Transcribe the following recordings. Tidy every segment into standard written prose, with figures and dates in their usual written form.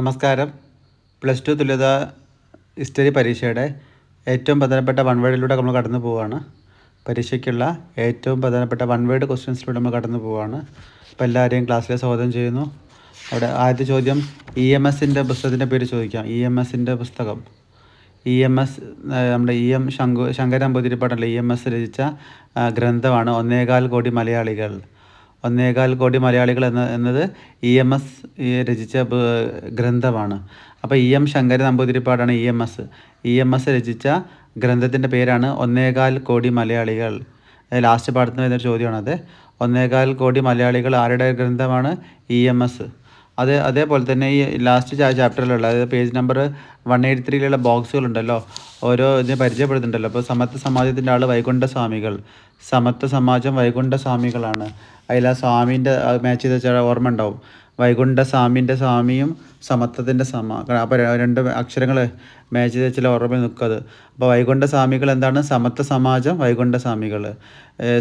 നമസ്കാരം. Plus two തുല്യത history പരീക്ഷയുടെ ഏറ്റവും പ്രധാനപ്പെട്ട വൺ വേർഡിലൂടെ നമ്മൾ കടന്നു പോവുകയാണ്. പരീക്ഷയ്ക്കുള്ള ഏറ്റവും പ്രധാനപ്പെട്ട വൺ വേർഡ് ക്വസ്റ്റ്യൻസിലൂടെ നമ്മൾ കടന്നു പോവുകയാണ്. അപ്പോൾ എല്ലാവരെയും ക്ലാസ്സിലെ സ്വാഗതം ചെയ്യുന്നു. അവിടെ ആദ്യത്തെ ചോദ്യം EMSൻ്റെ പുസ്തകത്തിൻ്റെ പേര് ചോദിക്കാം. EMSൻ്റെ പുസ്തകം നമ്മുടെ EM ശങ്കരൻ നമ്പൂതിരിപ്പാടല്ല EMS രചിച്ച ഗ്രന്ഥമാണ് 1.25 കോടി മലയാളികൾ. 1.25 കോടി മലയാളികൾ എന്നത് EMS രചിച്ച ഗ്രന്ഥമാണ്. അപ്പോൾ EM ശങ്കരൻ നമ്പൂതിരിപ്പാടാണ് EMS രചിച്ച ഗ്രന്ഥത്തിൻ്റെ പേരാണ് 1.25 കോടി മലയാളികൾ. ലാസ്റ്റ് പാഠത്തിന് വരുന്നൊരു ചോദ്യമാണത്. 1.25 കോടി മലയാളികൾ ആരുടെ ഗ്രന്ഥമാണ്? EMS. അതേപോലെ തന്നെ ഈ ലാസ്റ്റ് ചാപ്റ്ററിലുള്ള അതായത് പേജ് നമ്പർ 183 ബോക്സുകളുണ്ടല്ലോ, ഓരോ ഇതിനെ പരിചയപ്പെടുത്തുന്നുണ്ടല്ലോ. അപ്പോൾ സമത്വ സമാജത്തിൻ്റെ ആൾ വൈകുണ്ഠസ്വാമികൾ. സമത്വ സമാജം വൈകുണ്ഠസ്വാമികളാണ്. അതിൽ ആ സ്വാമീൻ്റെ മാച്ച് ചെയ്ത് വെച്ചാൽ ഓർമ്മ ഉണ്ടാവും. വൈകുണ്ഠസ്വാമിൻ്റെ സ്വാമിയും സമത്വത്തിൻ്റെ അപ്പോൾ രണ്ട് അക്ഷരങ്ങൾ മാച്ച് ചെയ്ത് വെച്ചാൽ ഓർമ്മ നിൽക്കുന്നത്. അപ്പോൾ വൈകുണ്ഠസ്വാമികൾ എന്താണ്? സമത്വ സമാജം വൈകുണ്ഠസ്വാമികൾ.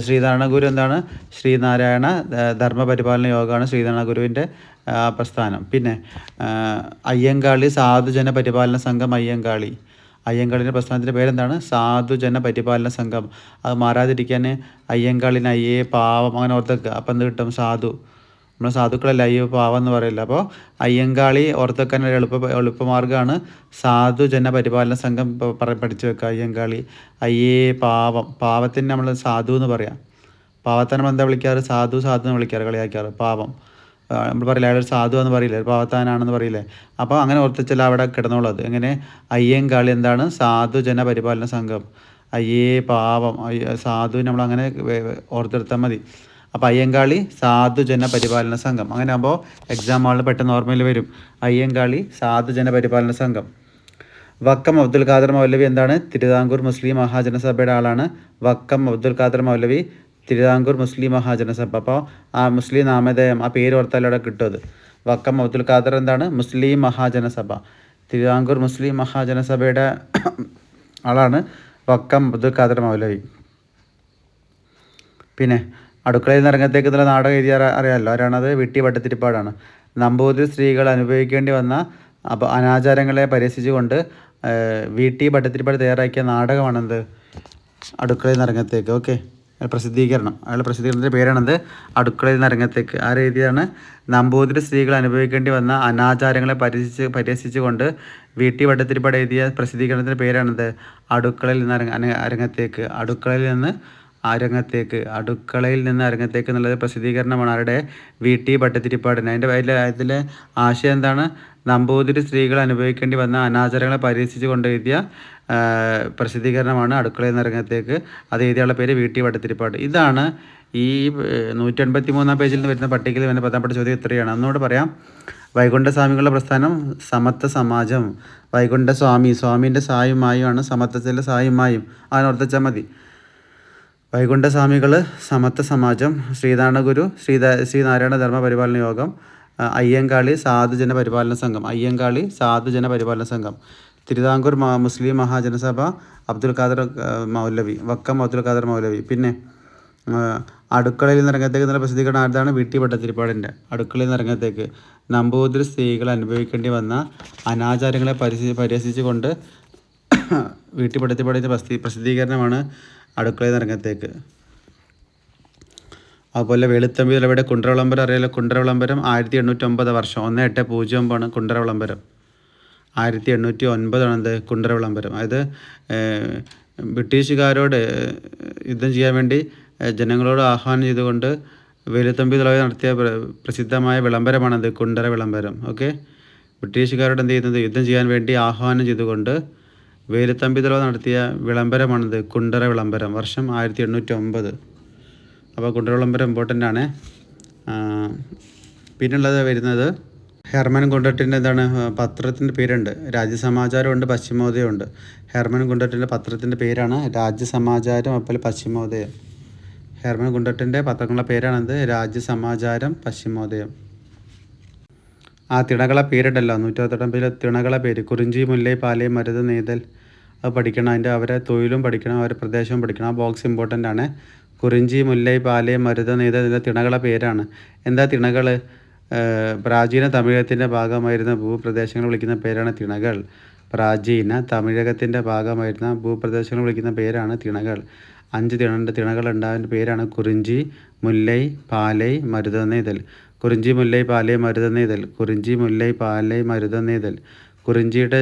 ശ്രീനാരായണ ഗുരു എന്താണ്? ശ്രീനാരായണ ധർമ്മപരിപാലന യോഗമാണ് ശ്രീനാരായണ ഗുരുവിൻ്റെ പ്രസ്ഥാനം. പിന്നെ അയ്യങ്കാളി സാധുജന പരിപാലന സംഘം. അയ്യങ്കാളിൻ്റെ പ്രസ്ഥാനത്തിൻ്റെ പേരെന്താണ്? സാധുജന പരിപാലന സംഘം. അത് മാറാതിരിക്കാൻ അയ്യങ്കാളിന് അയ്യേ പാവം അങ്ങനെ ഓർത്തെക്കുക. അപ്പം എന്ത് കിട്ടും? സാധു. നമ്മൾ സാധുക്കളല്ല അയ്യോ പാവം എന്ന് പറയില്ല. അപ്പോൾ അയ്യങ്കാളി ഓർത്തെക്കാൻ ഒരു എളുപ്പമാർഗ്ഗമാണ് സാധുജന പരിപാലന സംഘം. പഠിച്ചു വെക്കുക. അയ്യങ്കാളി അയ്യേ പാവം. പാവത്തിന് നമ്മൾ സാധു എന്ന് പറയാം. പാവത്തെ നമ്മൾ എന്താ വിളിക്കാറ്? സാധു എന്ന് വിളിക്കാറ്, കളിയാക്കാറ്. പാവം നമ്മൾ പറയില്ല, അയാൾ സാധു എന്ന് പറയില്ലേ, പാവത്താനാണെന്ന് പറയില്ലേ. അപ്പോൾ അങ്ങനെ ഓർത്തിച്ചാൽ അവിടെ കിടന്നുള്ളത്. എങ്ങനെ? അയ്യങ്കാളി എന്താണ്? സാധുജന പരിപാലന സംഘം. അയ്യേ പാവം സാധു നമ്മളങ്ങനെ ഓർത്തെടുത്താൽ മതി. അപ്പോൾ അയ്യങ്കാളി സാധുജന പരിപാലന സംഘം. അങ്ങനെ ആകുമ്പോൾ എക്സാം ഹാളിൽ പെട്ടെന്ന് ഓർമ്മയിൽ വരും. അയ്യങ്കാളി സാധുജന പരിപാലന സംഘം. വക്കം അബ്ദുൽ ഖാദർ മൗലവി എന്താണ്? തിരുവിതാംകൂർ മുസ്ലിം മഹാജനസഭയുടെ ആളാണ്. വക്കം അബ്ദുൽ ഖാദർ മൗലവി തിരുവിതാംകൂർ മുസ്ലിം മഹാജനസഭ. അപ്പോൾ ആ മുസ്ലിം നാമധേയം ആ പേര് ഓർത്താൽ അവിടെ കിട്ടും. അത് വക്കം അബ്ദുൽ ഖാദർ എന്താണ്? മുസ്ലിം മഹാജനസഭ. തിരുവിതാംകൂർ മുസ്ലിം മഹാജനസഭയുടെ ആളാണ് വക്കം അബ്ദുൽ ഖാദർ മൗലവി. പിന്നെ അടുക്കളയിൽ നിന്ന് രംഗത്തേക്ക് എന്നുള്ള നാടകം എഴുതിയ അറിയാമല്ലോ, ആരാണത്? VT ഭട്ടതിരിപ്പാടാണ്. നമ്പൂതിരി സ്ത്രീകൾ അനുഭവിക്കേണ്ടി വന്ന അനാചാരങ്ങളെ പരിഹസിച്ചുകൊണ്ട് VT ഭട്ടതിരിപ്പാട് തയ്യാറാക്കിയ നാടകമാണെന്ത്? അടുക്കളയിൽ നിന്ന് രംഗത്തേക്ക്. ഓക്കെ, പ്രസിദ്ധീകരണം. അയാളുടെ പ്രസിദ്ധീകരണത്തിൻ്റെ പേരാണത് അടുക്കളയിൽ നിന്ന് രംഗത്തേക്ക്. ആരെഴുതിയാണ്? നമ്പൂതിരി സ്ത്രീകൾ അനുഭവിക്കേണ്ടി വന്ന അനാചാരങ്ങളെ പരിഹസിച്ചുകൊണ്ട് VT ഭട്ടതിരിപ്പാട് എഴുതിയ പ്രസിദ്ധീകരണത്തിൻ്റെ പേരാണത് അടുക്കളയിൽ നിന്ന് അരങ്ങത്തേക്ക്. അടുക്കളയിൽ നിന്ന് അരങ്ങത്തേക്ക് എന്നുള്ളത് പ്രസിദ്ധീകരണമാണ്. ആരുടെ? VT ഭട്ടതിരിപ്പാടിന്. അതിലെ ആശയം എന്താണ്? നമ്പൂതിരി സ്ത്രീകൾ അനുഭവിക്കേണ്ടി വന്ന അനാചാരങ്ങളെ പരിഹസിച്ച് കൊണ്ട് എഴുതിയ പ്രസിദ്ധീകരണമാണ് അടുക്കളയിൽ നിന്ന് അരങ്ങത്തേക്ക്. അത് എഴുതിയുള്ള പേര് VT ഭട്ടതിരിപ്പാട്. ഇതാണ് ഈ 183 പേജിൽ നിന്ന് വരുന്ന പട്ടികയിൽ വരുന്ന പ്രധാനപ്പെട്ട ചോദ്യം ഇത്രയാണ്. ഒന്നുകൂടെ പറയാം. വൈകുണ്ഠസ്വാമികളുടെ പ്രസ്ഥാനം സമത്വ സമാജം. സ്വാമീൻ്റെ സായുമായുമാണ് സമത്വത്തിലെ സായുമായും. അതിനോർത്തിച്ചാൽ മതി. വൈകുണ്ഠസ്വാമികൾ സമത്വ സമാജം. ശ്രീനാരായണ ഗുരു ശ്രീനാരായണ ധർമ്മ പരിപാലന യോഗം. അയ്യങ്കാളി സാധുജന പരിപാലന സംഘം. തിരുവിതാംകൂർ മുസ്ലിം മഹാജനസഭ അബ്ദുൽ ഖാദർ മൗലവി, വക്കം അബ്ദുൽ ഖാദർ മൗലവി. പിന്നെ അടുക്കളയിൽ നിന്ന് രംഗത്തേക്ക് എന്നുള്ള പ്രസിദ്ധീകരണം ആരുതാണ്? VT ഭട്ടതിരിപ്പാടിൻ്റെ അടുക്കളയിൽ നിന്ന് രംഗത്തേക്ക്. നമ്പൂതിരി സ്ത്രീകൾ അനുഭവിക്കേണ്ടി വന്ന അനാചാരങ്ങളെ പരിഹസിച്ചുകൊണ്ട് VT ഭട്ടതിരിപ്പാടിൻ്റെ പ്രസിദ്ധീകരണമാണ് അടുക്കളയിൽ നിന്ന് രംഗത്തേക്ക്. അതുപോലെ വെളുത്തമ്പി വിളവയുടെ കുണ്ടറവിളംബരം അറിയാലോ. കുണ്ടറവിളംബരം 1809 വർഷം 1809 കുണ്ടറവിളംബരം. 1809 ആണെന്ത്? കുണ്ടറവിളംബരം. അതായത് ബ്രിട്ടീഷുകാരോട് യുദ്ധം ചെയ്യാൻ വേണ്ടി ജനങ്ങളോട് ആഹ്വാനം ചെയ്തുകൊണ്ട് വെളുത്തമ്പി വിളവ നടത്തിയ പ്രസിദ്ധമായ വിളംബരമാണത് കുണ്ടറ വിളംബരം. ഓക്കെ, ബ്രിട്ടീഷുകാരോട് എന്ത് ചെയ്യുന്നത്? യുദ്ധം ചെയ്യാൻ വേണ്ടി ആഹ്വാനം ചെയ്തുകൊണ്ട് വേലുത്തമ്പി ദളവ നടത്തിയ വിളംബരമാണത് കുണ്ടറ വിളംബരം. വർഷം 1809. അപ്പോൾ കുണ്ടറ വിളംബരം ഇമ്പോർട്ടൻ്റ് ആണ്. പിന്നുള്ളത് വരുന്നത് ഹെർമൻ ഗുണ്ടട്ടിൻ്റെ എന്താണ് പത്രത്തിൻ്റെ പേരുണ്ട്? രാജ്യസമാചാരമുണ്ട്, പശ്ചിമോദയമുണ്ട്. ഹെർമൻ ഗുണ്ടട്ടിൻ്റെ പത്രത്തിൻ്റെ പേരാണ് രാജ്യസമാചാരം, അതുപോലെ പശ്ചിമോദയം. ഹെർമൻ ഗുണ്ടട്ടിൻ്റെ പത്രങ്ങളുടെ പേരാണത് രാജ്യസമാചാരം, പശ്ചിമോദയം. ആ തിണകളെ പേരുണ്ടല്ലോ 168 തിണകളെ പേര്. കുറിഞ്ചി, മുല്ലൈ, പാലൈ, മരുത്, നെയ്തൽ. അത് പഠിക്കണം. അതിൻ്റെ അവരെ തൊഴിലും പഠിക്കണം, അവരെ പ്രദേശവും പഠിക്കണം. ആ ബോക്സ് ഇമ്പോർട്ടൻ്റ് ആണ്. കുറിഞ്ചി, മുല്ലൈ, പാലൈ, മരുത്, നെയ്തൽ ഇതിൻ്റെ തിണകളെ പേരാണ്. എന്താ തിണകൾ? പ്രാചീന തമിഴകത്തിൻ്റെ ഭാഗമായിരുന്ന ഭൂപ്രദേശങ്ങൾ വിളിക്കുന്ന പേരാണ് തിണകൾ. പ്രാചീന തമിഴകത്തിൻ്റെ ഭാഗമായിരുന്ന ഭൂപ്രദേശങ്ങൾ വിളിക്കുന്ന പേരാണ് തിണകൾ. 5 തിണകൾ ഉണ്ടാകുന്ന പേരാണ് കുറിഞ്ചി, മുല്ലൈ, പാലൈ, മരുതനെയ്തൽ. കുറിഞ്ചി, മുല്ലൈ, പാലൈ, മരുതനെയ്തൽ. കുറിഞ്ചി, മുല്ലൈ, പാലൈ, മരുതനെയ്തൽ. കുറിഞ്ചിയുടെ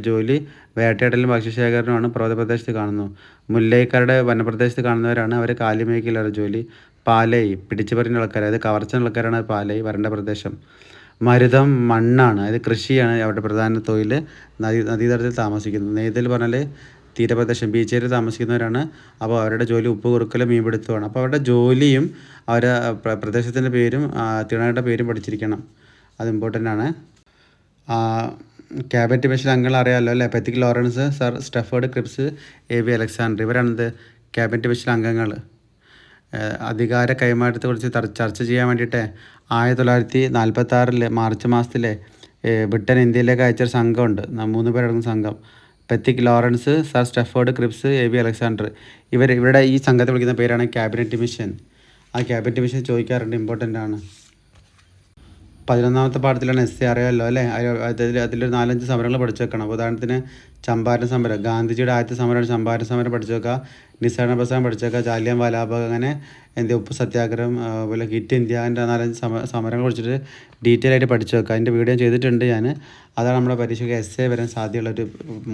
ജോലി വേട്ടയാടലും ഭക്ഷ്യശേഖരണമാണ്. പർവ്വതപ്രദേശത്ത് കാണുന്നു. മുല്ലൈക്കാരുടെ വനപ്രദേശത്ത് കാണുന്നവരാണ്. അവർ കാലിമേക്കലാണ് ജോലി. പാലൈ പിടിച്ചു പറിക്കുന്ന ആൾക്കാർ, അതായത് കവർച്ച ആൾക്കാരാണ് പാലൈ, വരണ്ട പ്രദേശം. മരുതം മണ്ണാണ്, അതായത് കൃഷിയാണ് അവരുടെ പ്രധാന തൊഴിൽ. നദീതടത്തിൽ താമസിക്കുന്നത്. നെയ്തൽ പറഞ്ഞാൽ തീരപ്രദേശം, ബീച്ച് ഏരിയയിൽ താമസിക്കുന്നവരാണ്. അപ്പോൾ അവരുടെ ജോലി ഉപ്പ് കുറുക്കലും മീൻപിടുത്തമാണ്. അപ്പോൾ അവരുടെ ജോലിയും അവരുടെ പ്രദേശത്തിൻ്റെ പേരും തിണകളുടെ പേരും പഠിച്ചിരിക്കണം. അത് ഇമ്പോർട്ടൻ്റ് ആണ്. ക്യാബിനറ്റ് മിഷൻ അംഗങ്ങൾ അറിയാമല്ലോ അല്ലേ? Pethick Lawrence, sir Stafford Cripps, A V. Alexander. ഇവരാണിത് ക്യാബിനറ്റ് മിഷൻ അംഗങ്ങൾ. അധികാര കൈമാറ്റത്തെക്കുറിച്ച് ചർച്ച ചെയ്യാൻ വേണ്ടിയിട്ട് 1946 മാർച്ച് മാസത്തിലെ ബ്രിട്ടൻ ഇന്ത്യയിലേക്ക് അയച്ചൊരു സംഘമുണ്ട്. 3 പേരടങ്ങുന്ന സംഘം. Pethick Lawrence, sir Stafford Cripps, A V. Alexander. ഇവരുടെ ഈ സംഘത്തെ വിളിക്കുന്ന പേരാണ് ക്യാബിനറ്റ് മിഷൻ. ആ ക്യാബിനറ്റ് മിഷൻ ചോദിക്കാറുണ്ട്, ഇമ്പോർട്ടൻ്റ് ആണ്. 11ാമത്തെ പാഠത്തിലാണ് എസ് അറിയാമല്ലോ അല്ലേ? അതിലൊരു 4-5 സമരങ്ങൾ പഠിച്ചു വെക്കണം. ഉദാഹരണത്തിന് ചമ്പാരൻ സമരം, ഗാന്ധിജിയുടെ ആദ്യത്തെ സമരമാണ് ചമ്പാരൻ സമരം പഠിച്ചു വെക്കുക. നിസ്സഹരണ പ്രസ്ഥാനം പഠിച്ചു വെക്കുക. ജാലിയൻ വാലാബാഗ്, അങ്ങനെ ഉപ്പ് സത്യാഗ്രഹം, അതുപോലെ ഹിറ്റ് ഇന്ത്യ, അതിൻ്റെ 4-5 സമരങ്ങൾ കുറിച്ചിട്ട് ഡീറ്റെയിൽ ആയിട്ട് പഠിച്ചു വെക്കുക. അതിൻ്റെ വീഡിയോ ചെയ്തിട്ടുണ്ട് ഞാൻ. അതാണ് നമ്മുടെ പരീക്ഷയ്ക്ക് എസ് വരാൻ സാധ്യതയുള്ളൊരു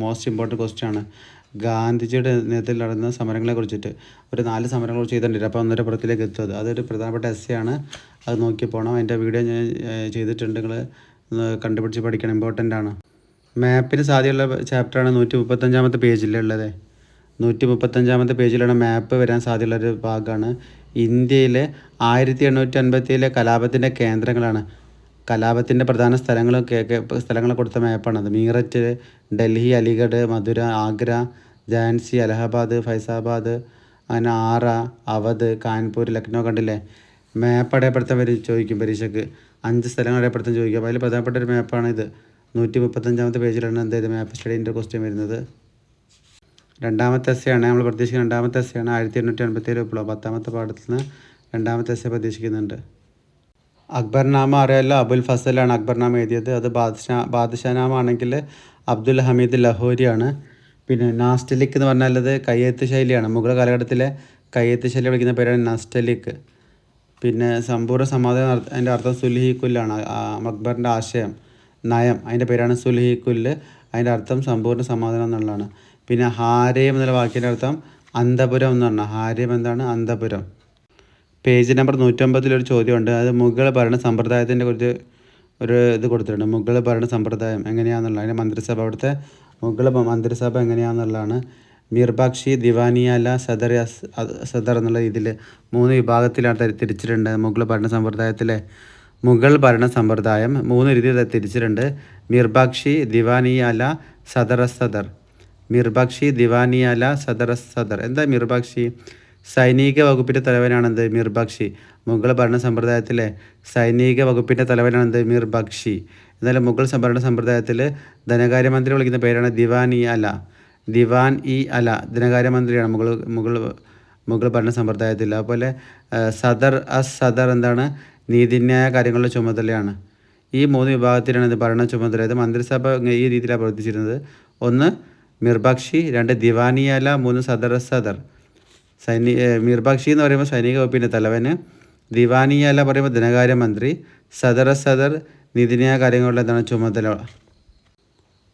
മോസ്റ്റ് ഇമ്പോർട്ടൻറ്റ് ക്വസ്റ്റ്യൻ ആണ്. ഗാന്ധിജിയുടെ നേതൃത്വത്തിൽ നടന്ന സമരങ്ങളെ കുറിച്ചിട്ട് ഒരു 4 സമരങ്ങൾ ചെയ്തിട്ടുണ്ട്. അപ്പോൾ 1.5 പുറത്തിലേക്ക് എത്തും. അതൊരു പ്രധാനപ്പെട്ട എസ് ആണ്. അത് നോക്കി പോകണം. അതിൻ്റെ വീഡിയോ ഞാൻ ചെയ്തിട്ടുണ്ട്. നിങ്ങൾ കണ്ടുപിടിച്ച് പഠിക്കണം, ഇമ്പോർട്ടൻ്റ് ആണ്. മാപ്പിന് സാധ്യതയുള്ള ചാപ്റ്ററാണ് 135ാമത്തെ പേജിലുള്ളത്. 135ാമത്തെ പേജിലാണ് മാപ്പ് വരാൻ സാധ്യതയുള്ളൊരു ഭാഗമാണ്. ഇന്ത്യയിലെ 1857 കലാപത്തിൻ്റെ കേന്ദ്രങ്ങളാണ്. കലാപത്തിൻ്റെ പ്രധാന സ്ഥലങ്ങൾ കൊടുത്ത മാപ്പാണത്. മീററ്റ്, ഡൽഹി, അലിഗഡ്, മധുര, ആഗ്ര, ഝാൻസി, അലഹബാദ്, ഫൈസാബാദ്, അങ്ങനെ ആറ, അവധ്, കാൺപൂർ, ലക്നൗ. കണ്ടില്ലേ? മാപ്പ് അടയാളപ്പെടുത്താൻ ചോദിക്കും പരീക്ഷയ്ക്ക്. 5 സ്ഥലങ്ങൾ അടയാളപ്പെടുത്താൻ ചോദിക്കും. അപ്പോൾ അതിൽ പ്രധാനപ്പെട്ട ഒരു മാപ്പാണ് ഇത്. 135ാമത്തെ പേജിലാണ് എന്തായത് മാപ്പ് സ്റ്റഡീൻ്റെ ക്വസ്റ്റ്യൻ വരുന്നത്. 2ാമത്തെ എസ്സെയാണ് നമ്മൾ പ്രതീക്ഷിക്കുന്നത്. 2ാമത്തെ എസ്സെയാണ് 1887 വിപ്ലവം. 10ാമത്തെ പാഠത്തിൽ നിന്ന് 2ാമത്തെ എസ്സെ പ്രതീക്ഷിക്കുന്നുണ്ട്. അക്ബർനാമ അറിയാമല്ലോ? അബുൽ ഫസലാണ് അക്ബർനാമ എഴുതിയത്. അത് ബാദ്ഷാനാമ ആണെങ്കിൽ അബ്ദുൽ ഹമീദ് ലഹോരിയാണ്. പിന്നെ നാസ്റ്റലിക് എന്ന് പറഞ്ഞാൽ അത് കയ്യെഴുത്ത് ശൈലിയാണ്. മുഗൾ കാലഘട്ടത്തിലെ കയ്യെഴുത്ത് ശൈലി വിളിക്കുന്ന പേരാണ് നാസ്റ്റലിക്. പിന്നെ സമ്പൂർണ്ണ സമാധാനം, അതിൻ്റെ അർത്ഥം സുൽഹിക്കുല്ലാണ്. അക്ബറിൻ്റെ ആശയം, നയം, അതിൻ്റെ പേരാണ് സുൽഹിക്കുല്ല്. അതിൻ്റെ അർത്ഥം സമ്പൂർണ്ണ സമാധാനം എന്നുള്ളതാണ്. പിന്നെ ഹാരയം എന്നുള്ള വാക്കിൻ്റെ അർത്ഥം അന്തപുരം എന്ന് പറഞ്ഞാൽ. ഹാരയം എന്താണ്? അന്തപുരം. പേജ് നമ്പർ 109 ഒരു ചോദ്യമുണ്ട്. അത് മുഗൾ ഭരണ സമ്പ്രദായത്തിൻ്റെ കുറിച്ച് ഒരു ഇത് കൊടുത്തിട്ടുണ്ട്. മുഗൾ ഭരണ സമ്പ്രദായം എങ്ങനെയാണെന്നുള്ള, അതിൻ്റെ മന്ത്രിസഭ, അവിടുത്തെ മുഗൾ മന്ത്രിസഭ എങ്ങനെയാണെന്നുള്ളതാണ്. മീർബാക്ഷി, ദിവാനിയാല, സദർ എന്നുള്ള ഇതിൽ 3 വിഭാഗത്തിലാണ് തിരിച്ചിട്ടുണ്ട്. മുഗൾ ഭരണ സമ്പ്രദായത്തിലെ മുഗൾ ഭരണ സമ്പ്രദായം 3 രീതിയിൽ തിരിച്ചിട്ടുണ്ട്. മീർബാക്ഷി, ദിവാനിയാല, സദർ. മീർബാക്ഷി, ദിവാനിയാല, സദർ. എന്താ മീർബാക്ഷി? സൈനിക വകുപ്പിൻ്റെ തലവനാണെന്ത്? മീർബാക്ഷി. മുഗൾ ഭരണ സമ്പ്രദായത്തിലെ സൈനിക വകുപ്പിൻ്റെ തലവനാണെന്ത്? മീർബാക്ഷി. എന്നാലും മുഗൾ ഭരണ സമ്പ്രദായത്തിൽ ധനകാര്യമന്ത്രി വിളിക്കുന്ന പേരാണ് ദിവാൻ ഇ അല. ധനകാര്യമന്ത്രിയാണ് മുഗൾ ഭരണ സമ്പ്രദായത്തിൽ. അതുപോലെ സദർ എന്താണ്? നീതിന്യായ കാര്യങ്ങളുടെ ചുമതലയാണ്. ഈ 3 വിഭാഗത്തിലാണ് ഇത് ഭരണ ചുമതല. ഇത് മന്ത്രിസഭ ഈ രീതിയിലാണ് പ്രവർത്തിച്ചിരുന്നത്. 1 മീർബാക്ഷി, 2 ദിവാനിയാല, 3 സദർ. മീർബാക്ഷി എന്ന് പറയുമ്പോൾ സൈനിക വകുപ്പിൻ്റെ തലവന്, ദിവാനിയാല പറയുമ്പോൾ ധനകാര്യമന്ത്രി, സദർ നീതിന്യായ കാര്യങ്ങളുടെ എന്താണ് ചുമതല.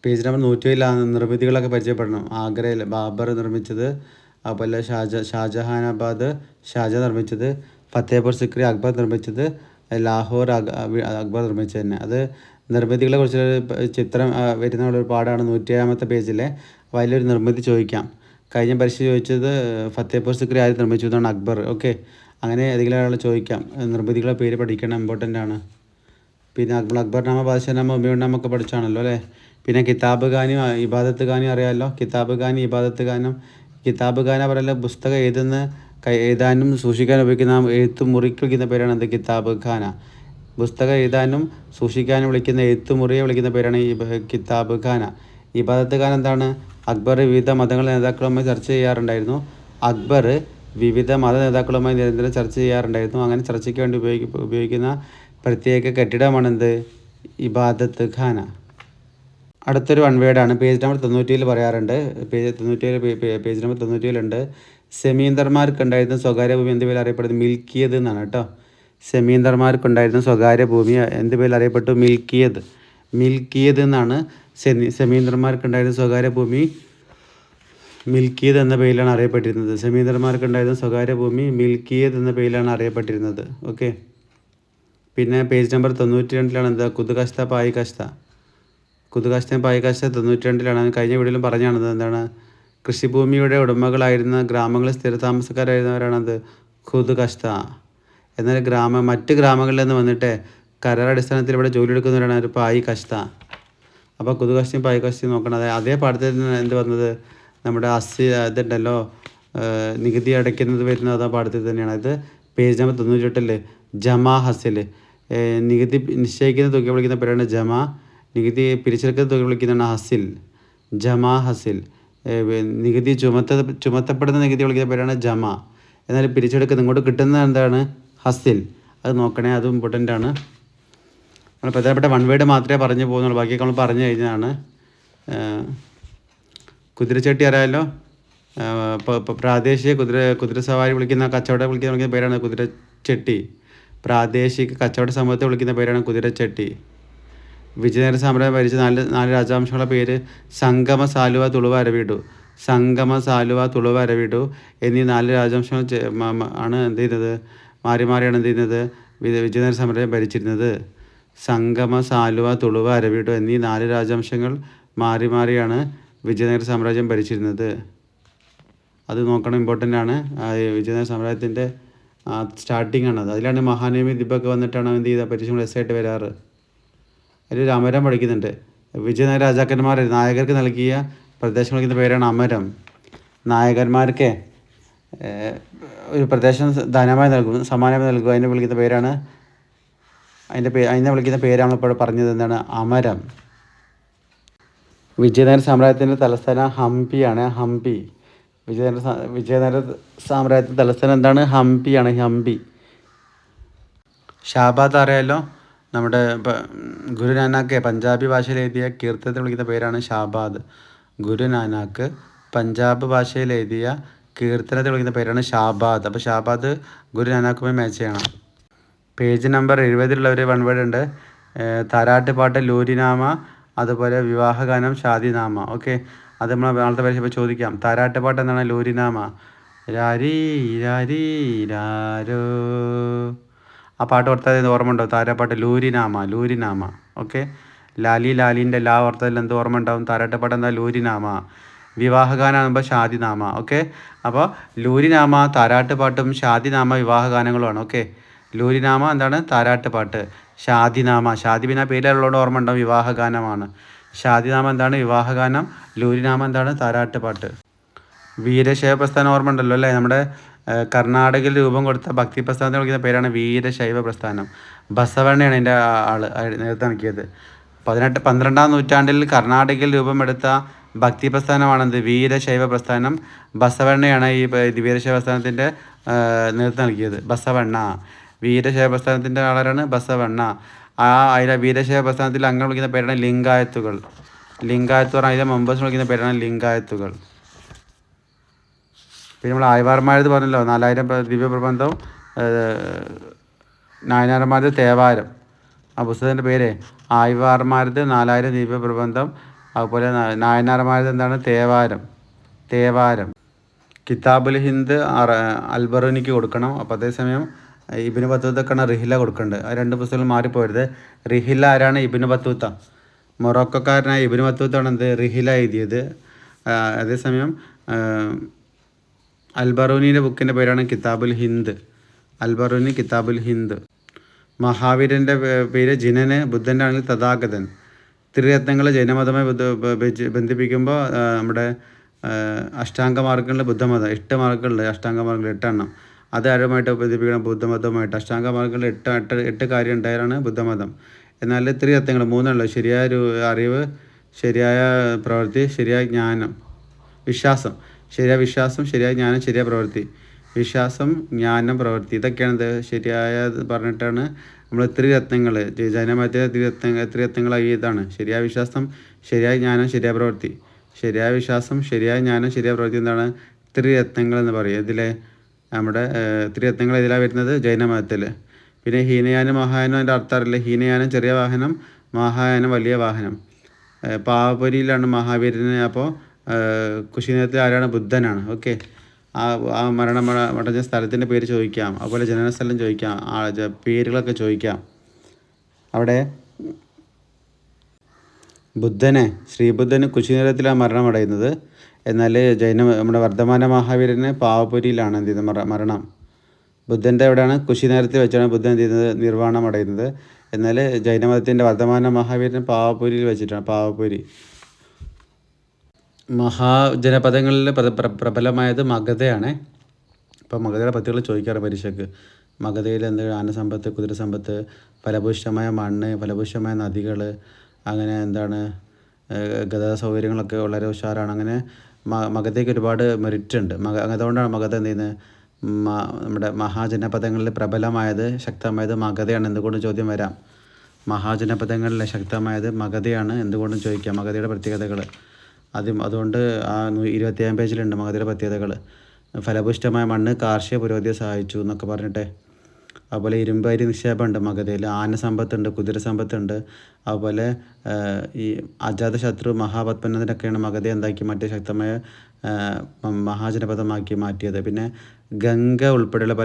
Page number 107 നിർമ്മിതികളൊക്കെ പരിചയപ്പെടണം. ആഗ്രയിൽ ബാബർ നിർമ്മിച്ചത്, അതുപോലെ ഷാജഹാൻ നിർമ്മിച്ചത്, ഫത്തേപൂർ സിക്രി അക്ബർ നിർമ്മിച്ചത്, ലാഹോർ അക്ബർ നിർമ്മിച്ചത് തന്നെ. അത് നിർമ്മിതികളെ കുറിച്ചൊരു ചിത്രം വരുന്ന ഒരു പാഠമാണ് 107ാമത്തെ പേജിലെ. അപ്പോൾ അതിലൊരു നിർമ്മിതി ചോദിക്കാം. കഴിഞ്ഞ പരീക്ഷ ചോദിച്ചത് ഫത്തേപൂർ സിക്രി ആര് നിർമ്മിച്ചു എന്നാണ്, അക്ബർ. ഓക്കെ, അങ്ങനെ ഏതെങ്കിലും ഒരാൾ ചോദിക്കാം. നിർമ്മിതികളെ പേര് പഠിക്കണം, ഇമ്പോർട്ടൻ്റ് ആണ്. പിന്നെ അക്ബർനാമ, ബാദ്ഷാനാമ, ഹുമയൂൺ ഒക്കെ പഠിച്ചാണല്ലോ അല്ലേ? പിന്നെ കിതാബ് ഖാനി, ഇബാദത്ത് ഖാനി അറിയാമല്ലോ? കിതാബ് ഖാനി, ഇബാദത്ത് ഖാനം. കിതാബ് ഖാന പറയല്ലോ പുസ്തകം എഴുതാനും സൂക്ഷിക്കാനും ഉപയോഗിക്കുന്ന എഴുത്തുമുറിക്ക് വിളിക്കുന്ന പേരാണ് എന്ത്? കിതാബ് ഖാന. പുസ്തകം എഴുതാനും സൂക്ഷിക്കാനും വിളിക്കുന്ന എഴുത്തുമുറിയെ വിളിക്കുന്ന പേരാണ് ഈ കിതാബ് ഖാന. ഇബാദത്ത് ഖാൻ എന്താണ്? അക്ബർ വിവിധ മതങ്ങളുടെ നേതാക്കളുമായി ചർച്ച ചെയ്യാറുണ്ടായിരുന്നു. അങ്ങനെ ചർച്ചയ്ക്ക് വേണ്ടി ഉപയോഗിക്കുന്ന പ്രത്യേക കെട്ടിടമാണെന്ത്? ഇബാദത്ത് ഖാന. അടുത്തൊരു വൺ വേർഡാണ്. പേജ് നമ്പർ 97 പറയാറുണ്ട്. പേജ് നമ്പർ 97 സെമീന്ദർമാർക്കുണ്ടായിരുന്ന സ്വകാര്യ ഭൂമി എന്ത് പേരിൽ അറിയപ്പെടുന്നത്? മിൽക്കിയത് എന്നാണ് കേട്ടോ. സെമീന്ദർമാർക്കുണ്ടായിരുന്ന സ്വകാര്യ ഭൂമി എന്ത് പേരിൽ അറിയപ്പെട്ടു? മിൽക്കിയത്. മിൽക്കിയത് എന്നാണ് സെമീന്ദർമാർക്കുണ്ടായിരുന്ന സ്വകാര്യ ഭൂമി മിൽക്കിയത് എന്ന പേരിലാണ് അറിയപ്പെട്ടിരുന്നത്. സെമീന്ദർമാർക്കുണ്ടായിരുന്ന സ്വകാര്യ ഭൂമി മിൽക്കിയത് എന്ന പേരിലാണ് അറിയപ്പെട്ടിരുന്നത്. ഓക്കെ. പിന്നെ പേജ് നമ്പർ 92 എന്താ? കുതുകശ്ത പായി കശ്ത. കുതുകശ്തയും പായി കശ്ത 92 കഴിഞ്ഞ വീഡിയോയിലും പറഞ്ഞാണത്. എന്താണ്? കൃഷിഭൂമിയുടെ ഉടമകളായിരുന്ന ഗ്രാമങ്ങളിൽ സ്ഥിരതാമസക്കാരായിരുന്നവരാണത് ഖുദ്കശ്ത. എന്നാൽ മറ്റ് ഗ്രാമങ്ങളിൽ നിന്ന് വന്നിട്ട് കരാറടിസ്ഥാനത്തിൽ ഇവിടെ ജോലി എടുക്കുന്നവരാണ് ഒരു പായി കശ്ത. അപ്പോൾ കുതുകശ്തയും പായി കശ്തയും നോക്കണം. അതേ പാഠത്തിൽ എന്ത് വന്നത്? നമ്മുടെ ഇതുണ്ടല്ലോ, നികുതി അടയ്ക്കുന്നത് വരുന്നത് അതാ പാഠത്തിൽ തന്നെയാണ്. ഇത് പേജ് നമ്പർ 98 ജമാ ഹസിൽ. നികുതി നിശ്ചയിക്കുന്ന തുക വിളിക്കുന്ന പേരാണ് ജമാ. നികുതി പിരിച്ചെടുക്കുന്ന തുക വിളിക്കുന്നതാണ് ഹസിൽ. ജമാ ഹസിൽ. നികുതി ചുമത്തപ്പെടുന്ന നികുതി വിളിക്കുന്ന പേരാണ് ജമാ. എന്നാൽ പിരിച്ചെടുക്കുന്ന ഇങ്ങോട്ട് കിട്ടുന്നത് എന്താണ്? ഹസിൽ. അത് നോക്കണേ, അതും ഇമ്പോർട്ടൻ്റ് ആണ്. നമ്മൾ പ്രധാനപ്പെട്ട വൺ വേർഡ് മാത്രമേ പറഞ്ഞു പോകുന്നുള്ളൂ, ബാക്കിയൊക്കെ നമ്മൾ പറഞ്ഞു കഴിഞ്ഞതാണ്. കുതിരച്ചട്ടി അറിയാമല്ലോ. പ്രാദേശിക കുതിരസവാരി വിളിക്കുന്ന കച്ചവടം വിളിക്കുന്ന പേരാണ് കുതിരച്ചട്ടി. പ്രാദേശിക കച്ചവട സമൂഹത്തെ വിളിക്കുന്ന പേരാണ് കുതിരച്ചട്ടി. വിജയനഗര സാമ്രാജ്യം ഭരിച്ച നാല് രാജവംശങ്ങളുടെ പേര് സംഗമ, സാലുവ, തുളുവ, അരവീഡു. സംഗമ, സാലുവ, തുളുവ, അരവീഡു എന്നീ 4 രാജവംശങ്ങൾ ആണ് എന്ത് ചെയ്യുന്നത്? മാറിയാണ് എന്ത് ചെയ്യുന്നത്? വിജയനഗര സാമ്രാജ്യം ഭരിച്ചിരുന്നത്. സംഗമ, സാലുവ, തുളുവ, അരവീഡു എന്നീ 4 രാജവംശങ്ങൾ മാറിയാണ് വിജയനഗര സാമ്രാജ്യം ഭരിച്ചിരുന്നത്. അത് നോക്കണം, ഇമ്പോർട്ടൻ്റ് ആണ്. വിജയനഗര സാമ്രാജ്യത്തിൻ്റെ സ്റ്റാർട്ടിംഗ് ആണത്. അതിലാണ് മഹാനവമി ദിബൊക്കെ വന്നിട്ടാണ് എന്ത് ചെയ്ത പരീക്ഷകൾ എസ്സായിട്ട് വരാറ്. അതിലൊരു അമരം പഠിക്കുന്നുണ്ട്. വിജയനഗര രാജാക്കന്മാർ നായകർക്ക് നൽകിയ പ്രദേശം വിളിക്കുന്ന പേരാണ് അമരം. നായകന്മാർക്ക് ഒരു പ്രദേശം ധനമായി നൽകും, സമ്മാനമായി നൽകും. അതിനെ വിളിക്കുന്ന പേരാണ് അതിനെ വിളിക്കുന്ന പേരാണ് ഇപ്പോൾ പറഞ്ഞത്. എന്താണ്? അമരം. വിജയനഗര സാമ്രാജ്യത്തിൻ്റെ തലസ്ഥാനം ഹംപിയാണ്. ഹംപി. വിജയനഗര സാമ്രാജ്യത്തിൻ്റെ തലസ്ഥാനം എന്താണ്? ഹംപിയാണ്. ഹംപി. ഷാബാദ് അറിയാമല്ലോ. നമ്മുടെ ഗുരുനാനാക്ക് പഞ്ചാബി ഭാഷയിൽ എഴുതിയ കീർത്തനത്തെ വിളിക്കുന്ന പേരാണ് ഷാബാദ്. ഗുരുനാനാക്ക് പഞ്ചാബ് ഭാഷയിൽ എഴുതിയ കീർത്തനത്തെ വിളിക്കുന്ന പേരാണ് ഷാബാദ്. അപ്പോൾ ഷാബാദ് ഗുരുനാനാക്കുമായി മാച്ച് ചെയ്യണം. പേജ് നമ്പർ 70 ഒരു വൺ വേർഡ് ഉണ്ട്. താരാട്ട് പാട്ട്, ലൂരിനാമ, അതുപോലെ വിവാഹഗാനം, ഷാദിനാമ. ഓക്കെ, അത് നമ്മൾ നാളത്തെ പരീക്ഷ ഇപ്പോൾ ചോദിക്കാം. താരാട്ട് പാട്ട് എന്താണ്? ലൂരിനാമ. രാരീ രാരീ രാരോ. ആ പാട്ട് ഓർത്താൽ ഓർമ്മ ഉണ്ടാവും. താരാപ്പാട്ട് ലൂരിനാമ. ലൂരിനാമ. ഓക്കെ. ലാലിൻ്റെ ലാ ഓർത്തതിൽ എന്ത് ഓർമ്മ ഉണ്ടാവും? താരാട്ടുപാട്ട് എന്താ? ലൂരിനാമ. വിവാഹഗാനാകുമ്പോൾ ഷാദിനാമ. ഓക്കെ. അപ്പോൾ ലൂരിനാമ താരാട്ടുപാട്ടും ഷാദിനാമ വിവാഹഗാനങ്ങളുമാണ്. ഓക്കെ. ലൂരിനാമ എന്താണ്? താരാട്ടുപാട്ട്. ഷാദിനാമ, ഷാദി പിന്നെ പേരിലുള്ളതുകൊണ്ട് ഓർമ്മ ഉണ്ടാവും, വിവാഹഗാനമാണ്. ഷാദിനാമ എന്താണ്? വിവാഹഗാനം. ലൂരിനാമ എന്താണ്? താരാട്ടുപാട്ട്. വീരശൈവ പ്രസ്ഥാനം ഓർമ്മ ഉണ്ടല്ലോ അല്ലേ? നമ്മുടെ കർണാടകയിൽ രൂപം കൊടുത്ത ഭക്തി പ്രസ്ഥാനത്തെ വിളിക്കുന്ന പേരാണ് വീരശൈവ പ്രസ്ഥാനം. ബസവണ്ണയാണ് അതിൻ്റെ നേതൃത്വം നൽകിയത്. 12ാം നൂറ്റാണ്ടിൽ കർണാടകയിൽ രൂപമെടുത്ത ഭക്തി പ്രസ്ഥാനമാണെന്ത്? വീരശൈവ പ്രസ്ഥാനം. ബസവണ്ണയാണ് ഈ വീരശൈവ പ്രസ്ഥാനത്തിൻ്റെ നേതൃത്വം നൽകിയത്. ബസവണ്ണ. വീരശൈവ പ്രസ്ഥാനത്തിൻ്റെ ആളാരാണ്? ബസവണ്ണ. അതിലെ വീരശൈവ പ്രസ്ഥാനത്തിൽ അംഗങ്ങൾ വിളിക്കുന്ന പേരാണ് ലിംഗായത്തുകൾ. ലിംഗായത്തുകൾ. അതിലെ മെമ്പേഴ്സ് വിളിക്കുന്ന പേരാണ് ലിംഗായത്തുകൾ. പിന്നെ നമ്മൾ ആയ്വാർമാരത് പറഞ്ഞല്ലോ, 4000 ദിവ്യപ്രബന്ധവും നായനാർമാരത് തേവാരം. ആ പുസ്തകത്തിൻ്റെ പേര് ആയ്വാർമാരത് 4000 ദിവ്യപ്രബന്ധം, അതുപോലെ നായനാർമാരത് എന്താണ്? തേവാരം. കിതാബുൽ ഹിന്ദ് അൽബറൂനിക്ക് കൊടുക്കണം. അപ്പോൾ അതേസമയം ഇബ്നു ബത്തൂത്തക്കാണ് റിഹില കൊടുക്കേണ്ടത്. ആ 2 പുസ്തകങ്ങൾ മാറിപ്പോരുത്. റിഹില ആരാണ്? Ibn Battuta. മൊറോക്കോക്കാരനായ ഇബ്നു ബത്തൂത്താണ് എന്ത്? റിഹില എഴുതിയത്. അതേസമയം അൽബറൂനിയുടെ ബുക്കിൻ്റെ പേരാണ് കിതാബുൽ ഹിന്ദ്. അൽബറൂനി കിതാബുൽ ഹിന്ദ്. മഹാവീരൻ്റെ പേര് ജിനന്, ബുദ്ധൻ്റെ ആണെങ്കിൽ തഥാഗതൻ. ത്രിരത്നങ്ങൾ ജൈനമതമായി ബന്ധിപ്പിക്കുമ്പോൾ നമ്മുടെ അഷ്ടാംഗമാർഗ്ഗങ്ങളിൽ ബുദ്ധമതം 8 മാർഗ്ഗങ്ങളുണ്ട്. അഷ്ടാംഗമാർഗ്ഗങ്ങൾ 8 എണ്ണം. അത് ആരുമായിട്ട് ബന്ധിപ്പിക്കണം? ബുദ്ധമതവുമായിട്ട്. അഷ്ടാംഗമാർഗ്ഗങ്ങളിൽ 8 കാര്യം ഉണ്ടായാലാണ് ബുദ്ധമതം. എന്നാൽ ത്രിരത്നങ്ങൾ 3 ഉള്ളൂ. ശരിയായ അറിവ്, ശരിയായ പ്രവൃത്തി, ശരിയായ ജ്ഞാനം, വിശ്വാസം. ശരിയായ വിശ്വാസം, ശരിയായ ജ്ഞാനം, ശരിയായ പ്രവൃത്തി. വിശ്വാസം, ജ്ഞാനം, പ്രവൃത്തി, ഇതൊക്കെയാണിത് ശരിയായ പറഞ്ഞിട്ടാണ് നമ്മൾ ത്രിരത്നങ്ങൾ ജൈനമതത്തിലെ ത്രിരത്നങ്ങളായി ഇതാണ് ശരിയായ വിശ്വാസം, ശരിയായ ജ്ഞാനം, ശരിയായ പ്രവൃത്തി. ശരിയായ വിശ്വാസം, ശരിയായ ജ്ഞാനം, ശരിയായ പ്രവൃത്തി എന്താണ് ത്രിരത്നങ്ങൾ എന്ന് പറയും. ഇതിലെ നമ്മുടെ ത്രിരത്നങ്ങൾ ഇതിലാണ് വരുന്നത് ജൈനമതത്തിൽ. പിന്നെ ഹീനയാനം മഹായാനം അതിൻ്റെ അർത്ഥം അറിയില്ല. ഹീനയാനം ചെറിയ വാഹനം, മഹായാനം വലിയ വാഹനം. പാവപുരിയിലാണ് മഹാവീരന്. അപ്പോൾ കുശിനേരത്തിൽ ആരാണ്? ബുദ്ധനാണ്. ഓക്കെ. ആ മരണമടഞ്ഞ സ്ഥലത്തിൻ്റെ പേര് ചോദിക്കാം, അതുപോലെ ജനനസ്ഥലം ചോദിക്കാം, പേരുകളൊക്കെ ചോദിക്കാം. അവിടെ ശ്രീബുദ്ധന് കുശിനേരത്തിലാണ് മരണമടയുന്നത്. എന്നാൽ നമ്മുടെ വർദ്ധമാന മഹാവീരന് പാവപുരിയിലാണ് എന്ത് ചെയ്യുന്നത് മരണം. ബുദ്ധൻ്റെ എവിടെയാണ്? കുശിനേരത്തിൽ വെച്ചാണ് ബുദ്ധൻ എന്ത് ചെയ്യുന്നത് നിർവ്വാണം അടയുന്നത്. എന്നാൽ ജൈനമതത്തിൻ്റെ വർദ്ധമാന മഹാവീരൻ പാവപുരിയിൽ വെച്ചിട്ടാണ്. പാവപുരി. മഹാജനപദങ്ങളിൽ പ്രബലമായത് മഗധയാണ്. ഇപ്പോൾ മഗധയുടെ പത്തികൾ ചോദിക്കാറ് പരീക്ഷയ്ക്ക്. മഗധയിൽ എന്ത് ആനസമ്പത്ത്, കുതിരസമ്പത്ത്, ഫലഭൂയിഷ്ടമായ മണ്ണ്, ഫലഭൂയിഷ്ടമായ നദികൾ, അങ്ങനെ എന്താണ് ഗതാഗത സൗകര്യങ്ങളൊക്കെ വളരെ ഉഷാറാണ്. അങ്ങനെ മഗധയ്ക്ക് ഒരുപാട് മെറിറ്റ് ഉണ്ട്. അതുകൊണ്ടാണ് മഗധ എന്ത് ചെയ്യുന്നത് നമ്മുടെ മഹാജനപദങ്ങളിൽ പ്രബലമായത്, ശക്തമായത് മഗധയാണ്. എന്തുകൊണ്ടും ചോദ്യം വരാം. മഹാജനപദങ്ങളിലെ ശക്തമായത് മഗധയാണ്, എന്തുകൊണ്ടും ചോദിക്കാം. മഗധയുടെ പ്രത്യേകതകൾ അതുകൊണ്ട് ആ 27 പേജിലുണ്ട് മഗധയുടെ പ്രത്യേകതകൾ. ഫലഭൂയിഷ്ടമായ മണ്ണ് കാർഷിക പുരോഗതിയെ സഹായിച്ചു എന്നൊക്കെ പറഞ്ഞിട്ട്. അതുപോലെ ഇരുമ്പരി നിക്ഷേപമുണ്ട് മഗധയിൽ. ആനസമ്പത്തുണ്ട്, കുതിരസമ്പത്തുണ്ട്. അതുപോലെ ഈ അജാതശത്രു മഹാപത്മനത്തിനൊക്കെയാണ് മഗധ എന്താക്കി മാറ്റിയ ശക്തമായ മഹാജനപദമാക്കി മാറ്റിയത്. പിന്നെ ഗംഗ ഉൾപ്പെടെയുള്ള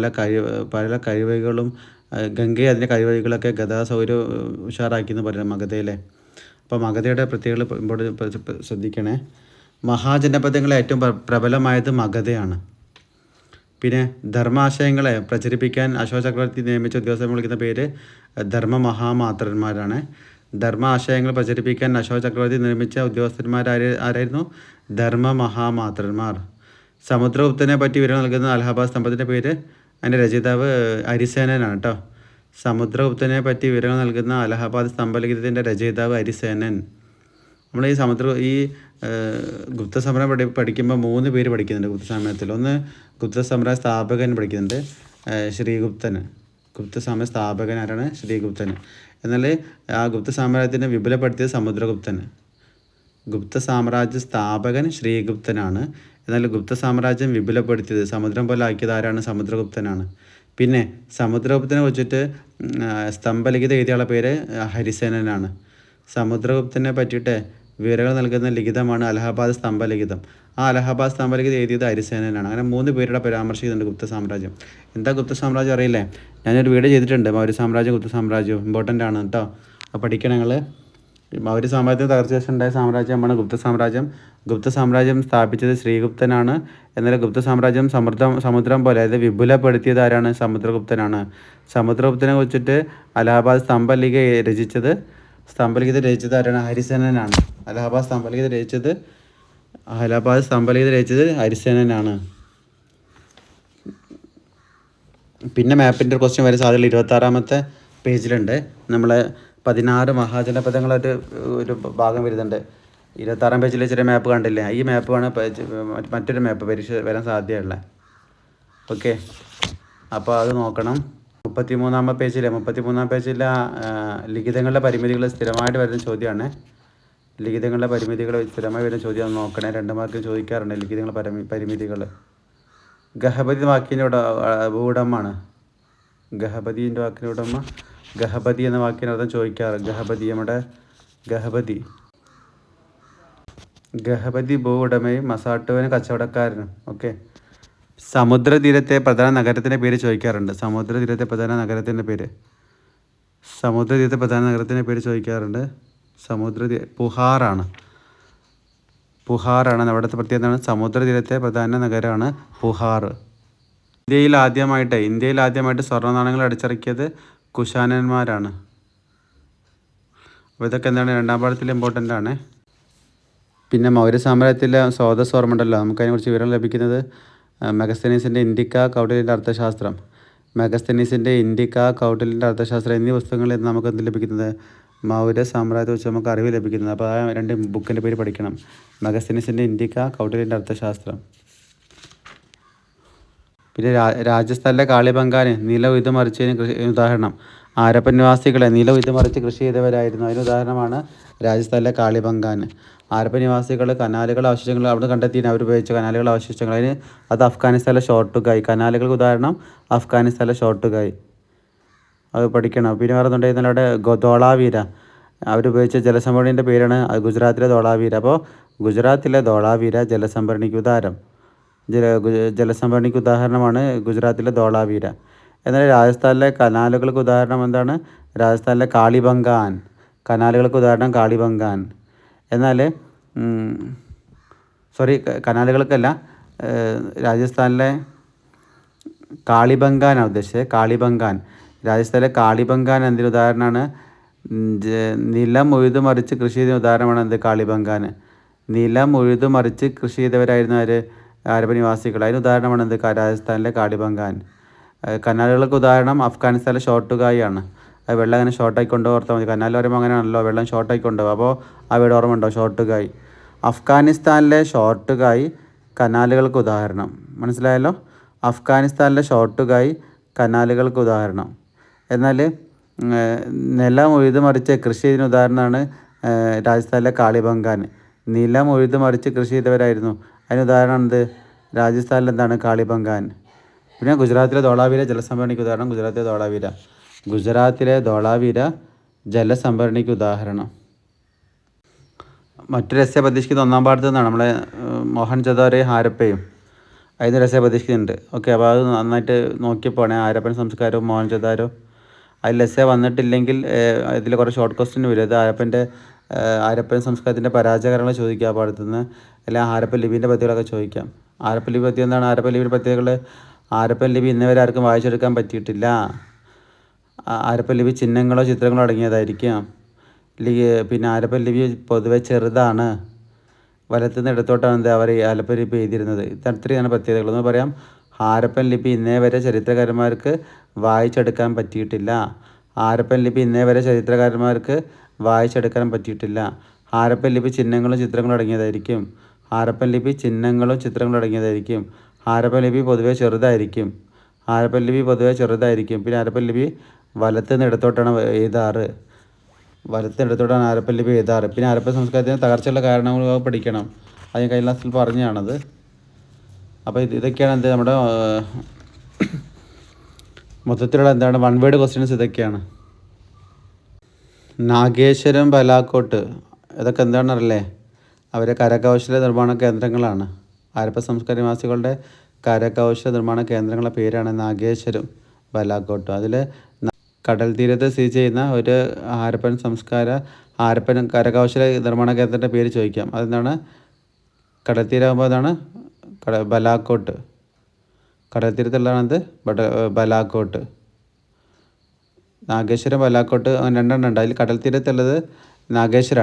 പല കഴിവുകളും ഗംഗയെ അതിൻ്റെ കഴിവുകളൊക്കെ ഗതാഗത സൗകര്യം ഉഷാറാക്കി എന്ന് പറയുന്നത് മഗധയിലെ. അപ്പോൾ മഗധയുടെ പ്രത്യേകത ശ്രദ്ധിക്കണേ. മഹാജനപദങ്ങളെ ഏറ്റവും പ്രബലമായത് മഗധയാണ്. പിന്നെ ധർമാശയങ്ങളെ പ്രചരിപ്പിക്കാൻ അശോക ചക്രവർത്തി നിയമിച്ച ഉദ്യോഗസ്ഥരെ വിളിക്കുന്ന പേര് ധർമ്മമഹാമാത്രന്മാരാണ്. ധർമാശയങ്ങൾ പ്രചരിപ്പിക്കാൻ അശോക ചക്രവർത്തി നിർമ്മിച്ച ആരായിരുന്നു? ധർമ്മമഹാമാത്രന്മാർ. സമുദ്രഗുപ്തനെ പറ്റി വിവരം നൽകുന്ന അലഹബാദ് സ്തംഭത്തിൻ്റെ പേര്, അതിൻ്റെ രചയിതാവ് അരിസേനനാണ് കേട്ടോ. സമുദ്രഗുപ്തനെ പറ്റി വിവരങ്ങൾ നൽകുന്ന അലഹബാദ് സ്തംഭലിഖിതത്തിൻ്റെ രചയിതാവ് അരിസേനൻ. നമ്മൾ ഈ ഗുപ്ത സാമ്രാജ്യം പഠിക്കുമ്പോൾ 3 പേര് പഠിക്കുന്നുണ്ട് ഗുപ്ത സാമ്രാജ്യത്തിൽ. ഒന്ന് ഗുപ്ത സാമ്രാജ്യ സ്ഥാപകൻ പഠിക്കുന്നുണ്ട്, ശ്രീഗുപ്തൻ. ഗുപ്ത സാമ്രാജ്യ സ്ഥാപകൻ ആരാണ്? ശ്രീഗുപ്തൻ. എന്നാൽ ആ ഗുപ്ത സാമ്രാജ്യത്തിനെ വിപുലപ്പെടുത്തിയത് സമുദ്രഗുപ്തൻ. ഗുപ്ത സാമ്രാജ്യ സ്ഥാപകൻ ശ്രീഗുപ്തനാണ്. എന്നാൽ ഗുപ്ത സാമ്രാജ്യം വിപുലപ്പെടുത്തിയത്, സമുദ്രം പോലെ ആക്കിയത് ആരാണ്? സമുദ്രഗുപ്തനാണ്. പിന്നെ സമുദ്രഗുപ്തനെ വെച്ചിട്ട് സ്തംഭലിഖിതം എഴുതിയുള്ള പേര് ഹരിസേനനാണ്. സമുദ്രഗുപ്തനെ പറ്റിയിട്ട് വിവരങ്ങൾ നൽകുന്ന ലിഖിതമാണ് അലഹബാദ് സ്തംഭലിഖിതം. ആ അലഹബാദ് സ്തംഭലിഖിതം എഴുതിയത് ഹരിസേനനാണ്. അങ്ങനെ 3 പേരുടെ പരാമർശിക്കുന്നുണ്ട് ഗുപ്ത സാമ്രാജ്യം. എന്താ ഗുപ്ത സാമ്രാജ്യം അറിയില്ലേ? ഞാനൊരു വീഡിയോ ചെയ്തിട്ടുണ്ട്. മൗര്യ സാമ്രാജ്യം, ഗുപ്ത സാമ്രാജ്യം ഇമ്പോർട്ടൻ്റ് ആണ് കേട്ടോ. അപ്പോൾ പഠിക്കണം നിങ്ങൾ. മൗര്യ സാമ്രാജ്യത്തിന് തകർച്ച ശേഷം ഉണ്ടായ സാമ്രാജ്യമാണ് ഗുപ്ത സാമ്രാജ്യം. ഗുപ്ത സാമ്രാജ്യം സ്ഥാപിച്ചത് ശ്രീഗുപ്തനാണ്. എന്നാൽ ഗുപ്ത സാമ്രാജ്യം സമുദ്രം പോലെ അതായത് വിപുലപ്പെടുത്തിയത് ആരാണ്? സമുദ്രഗുപ്തനാണ്. സമുദ്രഗുപ്തനെ വെച്ചിട്ട് അലഹബാദ് സ്തംഭലിഖിതം രചിച്ചത് ആരാണ്? ഹരിസേനനാണ്. അലഹബാദ് സ്തംഭലിഖിതം രചിച്ചത് ഹരിസേനനാണ്. പിന്നെ മാപ്പിൻ്റെ ക്വസ്റ്റ്യൻ വരെ സാധ്യതയുള്ള 26-ാമത്തെ പേജിലുണ്ട്. നമ്മളെ 16 മഹാജനപദങ്ങളായിട്ട് ഒരു ഭാഗം വരുന്നുണ്ട്. 26-ാം പേജിൽ ചെറിയ മാപ്പ് കണ്ടില്ലേ? ഈ മാപ്പാണ് മറ്റൊരു മാപ്പ് പരീക്ഷ വരാൻ സാധ്യതയുള്ളത്. ഓക്കെ, അപ്പോൾ അത് നോക്കണം. 33-ാമത്തെ പേജിലെ ലിഖിതങ്ങളുടെ പരിമിതികൾ സ്ഥിരമായിട്ട് വരുന്ന ചോദ്യമാണ്. ലിഖിതങ്ങളുടെ പരിമിതികൾ സ്ഥിരമായി വരുന്ന ചോദ്യം നോക്കണേ. 2 മാർക്കിന് ചോദിക്കാറുണ്ട് ലിഖിതങ്ങളുടെ പരിമിതികൾ. ഗഹപതി വാക്കിൻ്റെ ഉടമാണ്. ഗഹപതിൻ്റെ വാക്കിൻ്റെ ഉടമ. ഗഹപതി എന്ന വാക്കിന് അർത്ഥം ചോദിക്കാറ്. ഗഹപതി ഭൂ ഉടമയും മസാട്ടുവിന് കച്ചവടക്കാരനും. ഓക്കെ. സമുദ്രതീരത്തെ പ്രധാന നഗരത്തിൻ്റെ പേര് ചോദിക്കാറുണ്ട്. സമുദ്രതീരത്തെ പ്രധാന നഗരത്തിൻ്റെ പേര് ചോദിക്കാറുണ്ട്. പുഹാറാണ്. അവിടുത്തെ പ്രത്യേകത. സമുദ്രതീരത്തെ പ്രധാന നഗരമാണ് പുഹാർ. ഇന്ത്യയിൽ ആദ്യമായിട്ട് സ്വർണ്ണ നാണയങ്ങൾ അടിച്ചിറക്കിയത് കുശാനന്മാരാണ്. അപ്പോൾ ഇതൊക്കെ എന്താണ് 2-ാം പാഠത്തിൽ ഇമ്പോർട്ടൻ്റ് ആണ്. പിന്നെ മൗര്യ സാമ്രാജ്യത്തിലെ സ്രോതസ് ഓർമ്മയുണ്ടല്ലോ. നമുക്കതിനെക്കുറിച്ച് വിവരം ലഭിക്കുന്നത് മെഗസ്തനീസിൻ്റെ ഇൻഡിക്ക, കൗട്ടില്യൻ്റെ അർത്ഥശാസ്ത്രം. എന്നീ പുസ്തകങ്ങളിൽ നിന്ന് നമുക്ക് എന്ത് ലഭിക്കുന്നത്? മൗര്യ സാമ്രാജ്യത്തെ വെച്ച് നമുക്ക് അറിവ് ലഭിക്കുന്നത്. അപ്പോൾ ആ 2 ബുക്കിൻ്റെ പേര് പഠിക്കണം. മെഗസ്തനീസിൻ്റെ ഇൻഡിക്ക, കൗട്ടില്യൻ്റെ അർത്ഥശാസ്ത്രം. പിന്നെ രാജസ്ഥാനിലെ കാളിബംഗാന് നില ഉഴുതു മറിച്ചതിന് ഉദാഹരണം. ഹാരപ്പൻ നിവാസികളെ നിലം ഉഴുതുമറിച്ച് കൃഷി ചെയ്തവരായിരുന്നു. അതിന് ഉദാഹരണമാണ് രാജസ്ഥാനിലെ കാളിബംഗാൻ. ഹാരപ്പൻ നിവാസികൾ കനാലുകൾ അവശിഷ്ടങ്ങൾ അവിടെ കണ്ടെത്തിയാണ് അവർ ഉപയോഗിച്ച കനാലുകൾ അവശിഷ്ടങ്ങൾ. അതിന് അത് അഫ്ഗാനിസ്ഥാനിലെ ഷോർട്ടുകായി. കനാലുകൾക്ക് ഉദാഹരണം അഫ്ഗാനിസ്ഥാനിലെ ഷോർട്ടുകായി. അത് പഠിക്കണം. പിന്നെ വേറെ ഒന്നുണ്ടായിരുന്നല്ലോ അവിടെ ധോളാവീര. അവരുപയോഗിച്ച ജലസംഭരണിൻ്റെ പേരാണ് ഗുജറാത്തിലെ ധോളാവീര. അപ്പോൾ ഗുജറാത്തിലെ ധോളാവീര ജലസംഭരണിക്ക് ഉദാഹരണം ജലസംഭരണിക്ക് ഉദാഹരണമാണ് ഗുജറാത്തിലെ ധോളാവീര. എന്നാൽ രാജസ്ഥാനിലെ കനാലുകൾക്ക് ഉദാഹരണം എന്താണ്? രാജസ്ഥാനിലെ കാളിബംഗാൻ. കനാലുകൾക്ക് ഉദാഹരണം കാളിബംഗാൻ. എന്നാൽ കനാലുകൾക്കല്ല, രാജസ്ഥാനിലെ കാളിബംഗാനാണ് ഉദ്ദേശിച്ചത്. കാളിബംഗാൻ. രാജസ്ഥാനിലെ കാളിബംഗാൻ എന്തിന് ഉദാഹരണമാണ്? നിലം ഉഴുതുമറിച്ച് കൃഷി ചെയ്ത ഉദാഹരണമാണ് എന്ത്? കാളിബംഗാൻ. നിലം ഉഴുതുമറിച്ച് കൃഷി ചെയ്തവരായിരുന്നു ആര്? ഹാരപ്പൻ നിവാസികൾ. അതിന് ഉദാഹരണമാണ് എന്ത്? രാജസ്ഥാനിലെ കാളിബംഗാൻ. കനാലുകൾക്ക് ഉദാഹരണം അഫ്ഗാനിസ്ഥാനിലെ ഷോർട്ടുകായാണ്. അത് വെള്ളം അങ്ങനെ ഷോർട്ടായി കൊണ്ടുപോകാൻ ഓർത്താൽ മതി. കനാൽ പറയുമ്പോൾ അങ്ങനെയാണല്ലോ, വെള്ളം ഷോർട്ടായി കൊണ്ടുപോകും. അപ്പോൾ ആ വീട് ഓർമ്മ ഉണ്ടോ? ഷോർട്ടുകായി. അഫ്ഗാനിസ്ഥാനിലെ ഷോർട്ടുകായി കനാലുകൾക്ക് ഉദാഹരണം. മനസ്സിലായല്ലോ? അഫ്ഗാനിസ്ഥാനിലെ ഷോർട്ടുകായി കനാലുകൾക്ക് ഉദാഹരണം. എന്നാൽ നിലം ഉഴുതുമറിച്ച് കൃഷി ചെയ്തതിന് ഉദാഹരണമാണ് രാജസ്ഥാനിലെ കാളിബംഗാൻ. നിലം ഉഴുതുമറിച്ച് കൃഷി ചെയ്തവരായിരുന്നു. അതിന് ഉദാഹരണം എന്ത്? രാജസ്ഥാനിൽ എന്താണ്? കാളിബംഗാൻ. പിന്നെ ഗുജറാത്തിലെ ധോളാവീര ജലസംഭരണിക്ക് ഉദാഹരണം ഗുജറാത്തിലെ ധോളാവീര. ഗുജറാത്തിലെ ധോളാവീര ജലസംഭരണിക്ക് ഉദാഹരണം. മറ്റൊരു എസ്സേ പ്രതീക്ഷിക്കുന്നത് ഒന്നാം പാഠത്തിൽ നിന്നാണ്. നമ്മളെ മോഹൻജദാരോയും ഹാരപ്പയും അതിന് ഒരു എസ്സേ പ്രതീക്ഷിക്കുന്നുണ്ട്. ഓക്കെ, അപ്പോൾ അത് നന്നായിട്ട് നോക്കിയപ്പോണേ ഹാരപ്പൻ സംസ്കാരവും മോഹൻജദാരോ. അതിൽ എസ്സേ വന്നിട്ടില്ലെങ്കിൽ ഇതിൽ കുറേ ഷോർട്ട് ക്വസ്റ്റ്യൻ വരും. അത് ഹാരപ്പൻ സംസ്കാരത്തിൻ്റെ പരാജയങ്ങൾ ചോദിക്കുക ആ പാഠത്തുനിന്ന്. അല്ലെങ്കിൽ ഹാരപ്പൻ ലിപിൻ്റെ പദ്യങ്ങളൊക്കെ ചോദിക്കാം. ഹാരപ്പൻ ലിപി പദ്യം എന്താണ്? ഹാരപ്പൻ ലിപിയുടെ പദ്യങ്ങൾ ഹാരപ്പൻ ലിപി ഇന്നേവരെ ആർക്കും വായിച്ചെടുക്കാൻ പറ്റിയിട്ടില്ല. ഹാരപ്പൻ ലിപി ചിഹ്നങ്ങളോ ചിത്രങ്ങളോ അടങ്ങിയതായിരിക്കും. പിന്നെ ഹാരപ്പൻ ലിപി പൊതുവെ ചെറുതാണ്. വലത്തുനിന്ന് ഇടത്തോട്ടാണ് അവർ ഹാരപ്പൻ ലിപി എഴുതിയിരുന്നത്. ഇത്രയാണ് പ്രത്യേകതകൾ. എന്ന് പറയാം, ഹാരപ്പൻ ലിപി ഇന്നേ വരെ ചരിത്രകാരന്മാർക്ക് വായിച്ചെടുക്കാൻ പറ്റിയിട്ടില്ല. ഹാരപ്പൻ ലിപി ഇന്നേ വരെ ചരിത്രകാരന്മാർക്ക് വായിച്ചെടുക്കാൻ പറ്റിയിട്ടില്ല. ഹാരപ്പൻ ലിപി ചിഹ്നങ്ങളും ചിത്രങ്ങളും അടങ്ങിയതായിരിക്കും. ഹാരപ്പൻ ലിപി ചിഹ്നങ്ങളും ചിത്രങ്ങളും അടങ്ങിയതായിരിക്കും. ഹാരപ്പൻ ലിപി പൊതുവെ ചെറുതായിരിക്കും. ഹാരപ്പൻ ലിപി പൊതുവെ ചെറുതായിരിക്കും. പിന്നെ ഹാരപ്പൻ ലിപി വലത്തുനിന്ന് ഇടത്തോട്ടാണ് എഴുതാറ്. വലത്തുനിന്ന് ഇടത്തോട്ടാണ് ഹാരപ്പൻ ലിപി എഴുതാറ്. പിന്നെ ഹാരപ്പൻ സംസ്കാരത്തിന് തകർച്ചയുള്ള കാരണങ്ങൾ പഠിക്കണം. അത് ഞാൻ കഴിഞ്ഞ ക്ലാസ്സിൽ പറഞ്ഞാണത്. അപ്പോൾ ഇതൊക്കെയാണ് എന്ത് നമ്മുടെ മൊത്തത്തിലുള്ള എന്താണ് വൺ വേർഡ് ക്വസ്റ്റ്യൻസ് ഇതൊക്കെയാണ്. നാഗേശ്വരം, ബലാക്കോട്ട് ഇതൊക്കെ എന്താണെന്നറിയില്ലേ? അവരെ കരകൗശല നിർമ്മാണ കേന്ദ്രങ്ങളാണ്. ഹാരപ്പൻ സംസ്കാര നിവാസികളുടെ കരകൗശല നിർമ്മാണ കേന്ദ്രങ്ങളുടെ പേരാണ് നാഗേശ്വരം, ബലാക്കോട്ട്. അതിൽ കടൽ തീരത്ത് സ്ഥിതി ചെയ്യുന്ന ഒരു ഹാരപ്പൻ കരകൗശല നിർമ്മാണ കേന്ദ്രത്തിൻ്റെ പേര് ചോദിക്കാം. അതെന്താണ്? കടൽ തീരമാകുമ്പോൾ അതാണ് ബലാക്കോട്ട്. കടൽ തീരത്തുള്ളതാണത് ബലാക്കോട്ട്. നാഗേശ്വരം, ബലാക്കോട്ട് അങ്ങനെ രണ്ടെണ്ണം ഉണ്ട്. അതിൽ കടൽ തീരത്തുള്ളത് നാഗേശ്വരം.